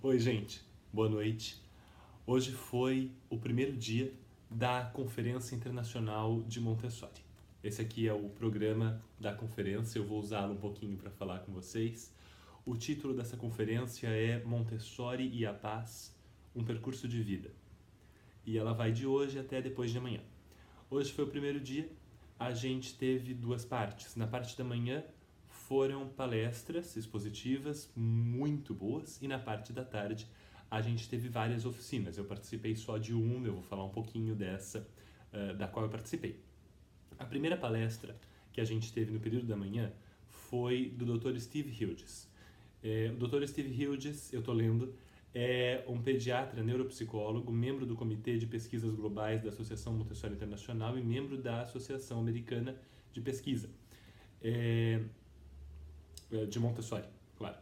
Oi, gente. Boa noite. Hoje foi o primeiro dia da Conferência Internacional de Montessori. Esse aqui é o programa da conferência, eu vou usá-lo um pouquinho para falar com vocês. O título dessa conferência é Montessori e a Paz, um percurso de vida. E ela vai de hoje até depois de amanhã. Hoje foi o primeiro dia, a gente teve duas partes. Na parte da manhã foram palestras expositivas muito boas e na parte da tarde a gente teve várias oficinas. Eu participei só de uma, eu vou falar um pouquinho dessa, da qual eu participei. A primeira palestra que a gente teve no período da manhã foi do Dr. Steve Hughes. O Dr. Steve Hughes, eu estou lendo, é um pediatra neuropsicólogo, membro do Comitê de Pesquisas Globais da Associação Montessori Internacional e membro da Associação Americana de Pesquisa de Montessori, claro.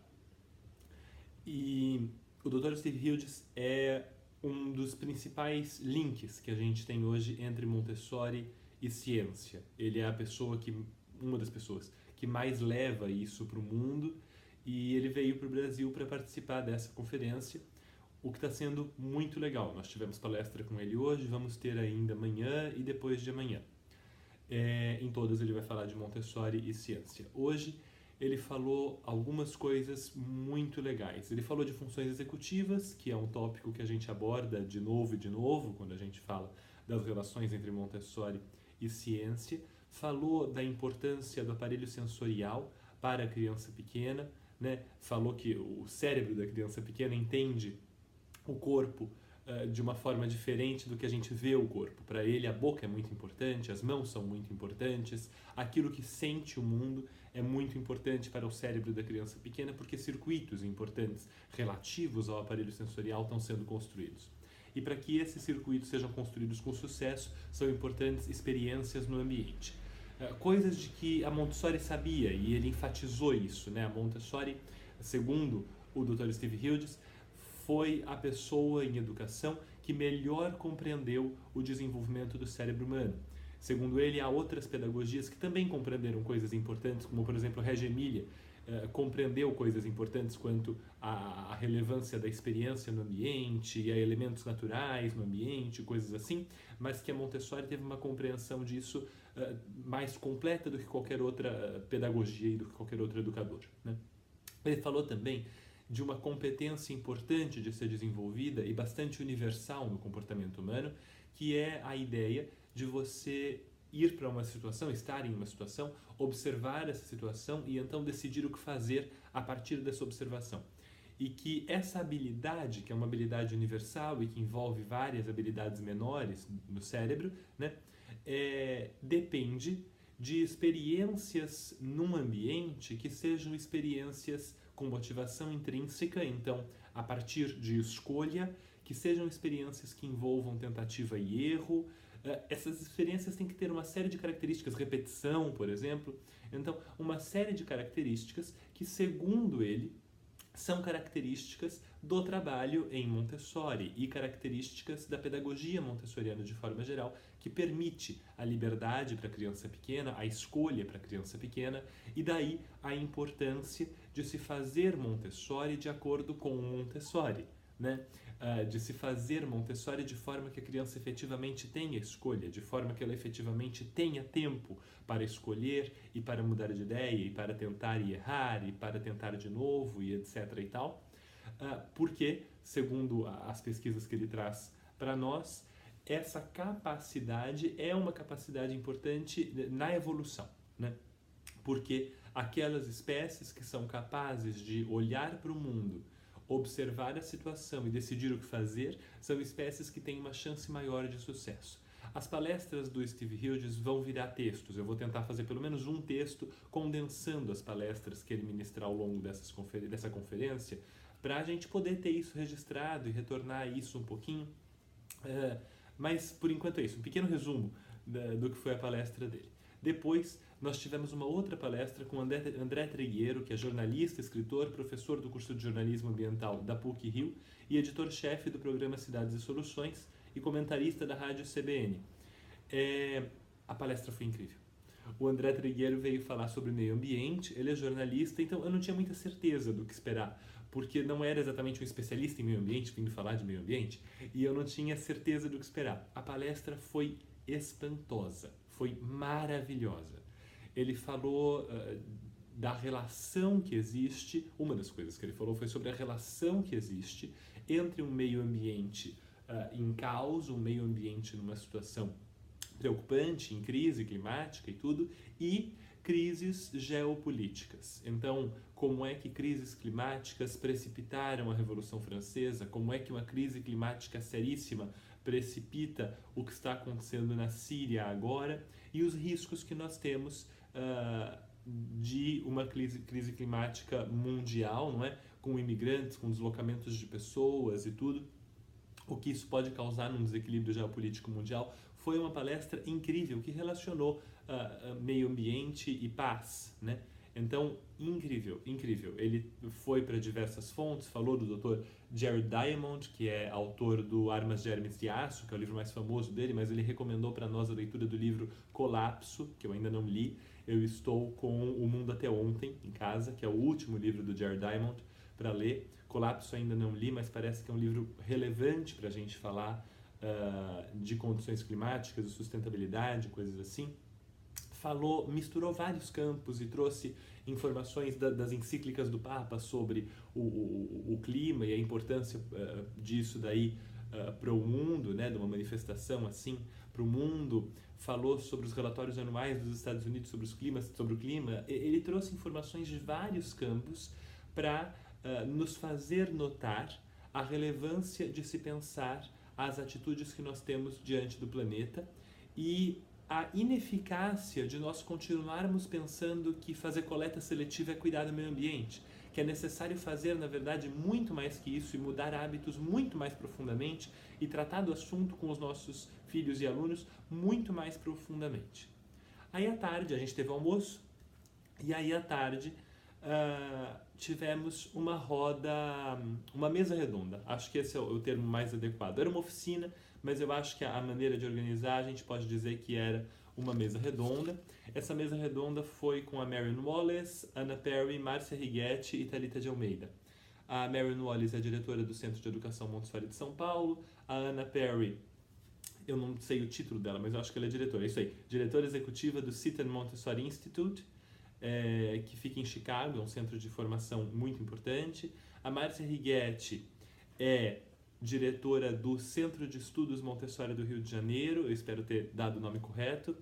E o Dr. Steve Hughes é um dos principais links que a gente tem hoje entre Montessori e ciência. Ele é uma das pessoas que mais leva isso para o mundo e ele veio para o Brasil para participar dessa conferência, o que está sendo muito legal. Nós tivemos palestra com ele hoje, vamos ter ainda amanhã e depois de amanhã. Em todas ele vai falar de Montessori e ciência. Hoje ele falou algumas coisas muito legais. Ele falou de funções executivas, que é um tópico que a gente aborda de novo e de novo quando a gente fala das relações entre Montessori e ciência. Falou da importância do aparelho sensorial para a criança pequena, né? Falou que o cérebro da criança pequena entende o corpo de uma forma diferente do que a gente vê o corpo. Para ele, a boca é muito importante, as mãos são muito importantes, aquilo que sente o mundo é muito importante para o cérebro da criança pequena, porque circuitos importantes relativos ao aparelho sensorial estão sendo construídos. E para que esses circuitos sejam construídos com sucesso, são importantes experiências no ambiente. Coisas de que a Montessori sabia, e ele enfatizou isso, né? A Montessori, segundo o Dr. Steve Hughes, foi a pessoa em educação que melhor compreendeu o desenvolvimento do cérebro humano. Segundo ele, há outras pedagogias que também compreenderam coisas importantes, como por exemplo Reggio Emilia compreendeu coisas importantes quanto à relevância da experiência no ambiente e a elementos naturais no ambiente, coisas assim, mas que a Montessori teve uma compreensão disso mais completa do que qualquer outra pedagogia e do que qualquer outro educador, né? Ele falou também de uma competência importante de ser desenvolvida e bastante universal no comportamento humano, que é a ideia de você ir para uma situação, estar em uma situação, observar essa situação e então decidir o que fazer a partir dessa observação. E que essa habilidade, que é uma habilidade universal e que envolve várias habilidades menores no cérebro, né, depende de experiências num ambiente que sejam experiências com motivação intrínseca, então a partir de escolha, que sejam experiências que envolvam tentativa e erro. Essas experiências têm que ter uma série de características, repetição, por exemplo. Então, uma série de características que, segundo ele, são características do trabalho em Montessori e características da pedagogia montessoriana de forma geral, que permite a liberdade para a criança pequena, a escolha para a criança pequena, e daí a importância de se fazer Montessori de acordo com o Montessori, né? De se fazer Montessori de forma que a criança efetivamente tenha escolha, de forma que ela efetivamente tenha tempo para escolher e para mudar de ideia e para tentar e errar e para tentar de novo e etc e tal, porque, segundo as pesquisas que ele traz para nós, essa capacidade é uma capacidade importante na evolução, né? Porque aquelas espécies que são capazes de olhar para o mundo, observar a situação e decidir o que fazer, são espécies que têm uma chance maior de sucesso. As palestras do Steve Hughes vão virar textos. Eu vou tentar fazer pelo menos um texto condensando as palestras que ele ministrar ao longo dessa conferência, para a gente poder ter isso registrado e retornar a isso um pouquinho. Mas, por enquanto é isso. Um pequeno resumo do que foi a palestra dele. Depois, nós tivemos uma outra palestra com André Tregheiro, que é jornalista, escritor, professor do curso de jornalismo ambiental da PUC-Rio e editor-chefe do programa Cidades e Soluções e comentarista da rádio CBN. A palestra foi incrível. O André Tregheiro veio falar sobre meio ambiente, ele é jornalista, então eu não tinha muita certeza do que esperar, porque não era exatamente um especialista em meio ambiente vindo falar de meio ambiente e eu não tinha certeza do que esperar. A palestra foi espantosa, foi maravilhosa. Ele falou da relação que existe, uma das coisas que ele falou foi sobre a relação que existe entre um meio ambiente em caos, um meio ambiente numa situação preocupante, em crise climática e tudo, e crises geopolíticas. Então, como é que crises climáticas precipitaram a Revolução Francesa? Como é que uma crise climática seríssima precipita o que está acontecendo na Síria agora? E os riscos que nós temos de uma crise climática mundial, não é? Com imigrantes, com deslocamentos de pessoas e tudo, o que isso pode causar num desequilíbrio geopolítico mundial. Foi uma palestra incrível que relacionou meio ambiente e paz, né? Então, incrível, incrível. Ele foi para diversas fontes, falou do Dr. Jared Diamond, que é autor do Armas, Germes de Aço, que é o livro mais famoso dele, mas ele recomendou para nós a leitura do livro Colapso, que eu ainda não li. Eu estou com O Mundo Até Ontem em casa, que é o último livro do Jared Diamond para ler. Colapso ainda não li, mas parece que é um livro relevante para a gente falar de condições climáticas, de sustentabilidade, coisas assim. Misturou vários campos e trouxe informações das encíclicas do Papa sobre o clima e a importância disso daí para o mundo, né, de uma manifestação assim para o mundo. Falou sobre os relatórios anuais dos Estados Unidos sobre o clima. Ele trouxe informações de vários campos para nos fazer notar a relevância de se pensar as atitudes que nós temos diante do planeta e a ineficácia de nós continuarmos pensando que fazer coleta seletiva é cuidar do meio ambiente, que é necessário fazer, na verdade, muito mais que isso e mudar hábitos muito mais profundamente e tratar do assunto com os nossos filhos e alunos muito mais profundamente. Aí à tarde, a gente teve almoço e aí à tarde tivemos uma mesa redonda. Acho que esse é o termo mais adequado. Era uma oficina, mas eu acho que a maneira de organizar a gente pode dizer que era uma mesa redonda. Essa mesa redonda foi com a Marion Wallace, Anna Perry, Márcia Righetti e Thalita de Almeida. A Marion Wallace é a diretora do Centro de Educação Montessori de São Paulo. A Anna Perry, eu não sei o título dela, mas eu acho que ela é diretora. É isso aí, diretora executiva do Seton Montessori Institute, que fica em Chicago, é um centro de formação muito importante. A Márcia Righetti é diretora do Centro de Estudos Montessori do Rio de Janeiro, eu espero ter dado o nome correto,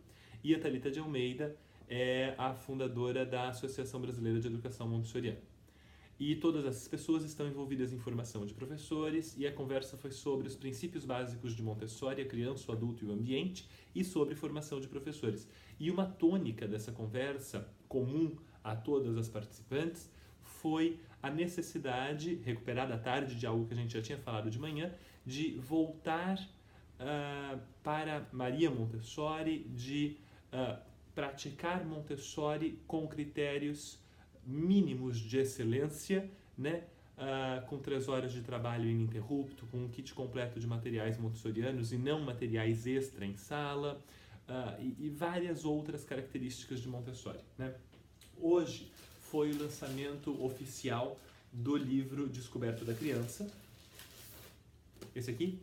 e a Thalita de Almeida é a fundadora da Associação Brasileira de Educação Montessoriana. E todas essas pessoas estão envolvidas em formação de professores, e a conversa foi sobre os princípios básicos de Montessori, a criança, o adulto e o ambiente, e sobre formação de professores. E uma tônica dessa conversa, comum a todas as participantes, foi a necessidade, recuperada à tarde de algo que a gente já tinha falado de manhã, de voltar para Maria Montessori, de praticar Montessori com critérios mínimos de excelência, né? Com 3 horas de trabalho ininterrupto, com um kit completo de materiais montessorianos e não materiais extra em sala, e várias outras características de Montessori, né? Hoje foi o lançamento oficial do livro Descoberta da Criança, esse aqui,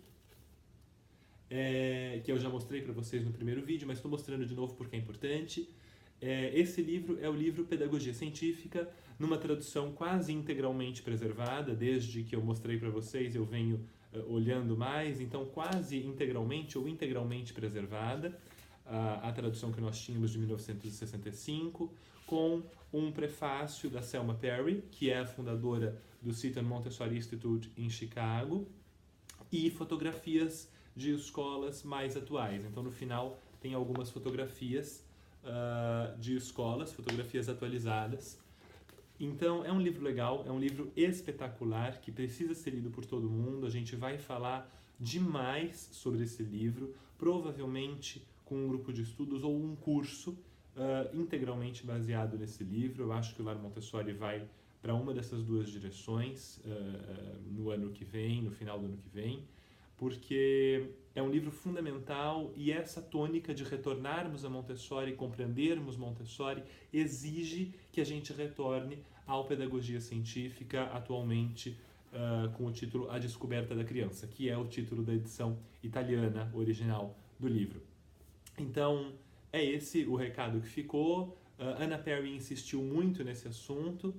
que eu já mostrei para vocês no primeiro vídeo, mas estou mostrando de novo porque é importante. Esse livro é o livro Pedagogia Científica, numa tradução quase integralmente preservada. Desde que eu mostrei para vocês, eu venho olhando mais, então quase integralmente ou integralmente preservada, a tradução que nós tínhamos de 1965, com um prefácio da Selma Perry, que é a fundadora do Seton Montessori Institute em Chicago, e fotografias de escolas mais atuais. Então, no final, tem algumas fotografias de escolas, fotografias atualizadas. Então, é um livro legal, é um livro espetacular, que precisa ser lido por todo mundo. A gente vai falar demais sobre esse livro, provavelmente com um grupo de estudos ou um curso integralmente baseado nesse livro. Eu acho que o Lar Montessori vai para uma dessas duas direções no ano que vem, no final do ano que vem, porque é um livro fundamental e essa tônica de retornarmos a Montessori, compreendermos Montessori, exige que a gente retorne ao Pedagogia Científica, atualmente com o título A Descoberta da Criança, que é o título da edição italiana original do livro. Então, é esse o recado que ficou. Anna Perry insistiu muito nesse assunto,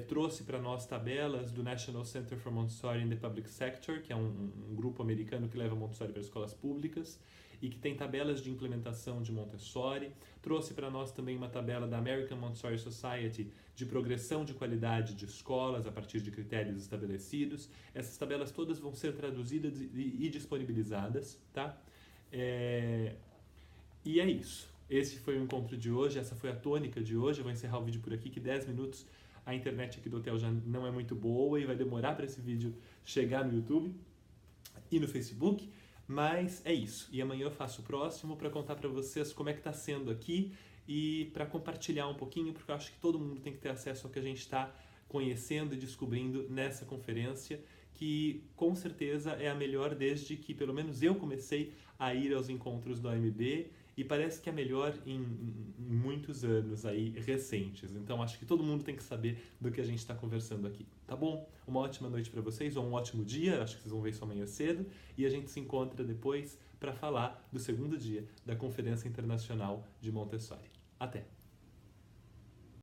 trouxe para nós tabelas do National Center for Montessori in the Public Sector, que é um grupo americano que leva Montessori para escolas públicas e que tem tabelas de implementação de Montessori. Trouxe para nós também uma tabela da American Montessori Society de progressão de qualidade de escolas a partir de critérios estabelecidos. Essas tabelas todas vão ser traduzidas e disponibilizadas, tá? E é isso. Esse foi o encontro de hoje, essa foi a tônica de hoje. Eu vou encerrar o vídeo por aqui, que 10 minutos a internet aqui do hotel já não é muito boa e vai demorar para esse vídeo chegar no YouTube e no Facebook. Mas é isso. E amanhã eu faço o próximo para contar para vocês como é que está sendo aqui e para compartilhar um pouquinho, porque eu acho que todo mundo tem que ter acesso ao que a gente está conhecendo e descobrindo nessa conferência, que com certeza é a melhor desde que pelo menos eu comecei a ir aos encontros do AMB, e parece que é melhor em muitos anos aí recentes. Então acho que todo mundo tem que saber do que a gente está conversando aqui, tá bom? Uma ótima noite para vocês, ou um ótimo dia, acho que vocês vão ver isso amanhã cedo, e a gente se encontra depois para falar do segundo dia da Conferência Internacional de Montessori. Até!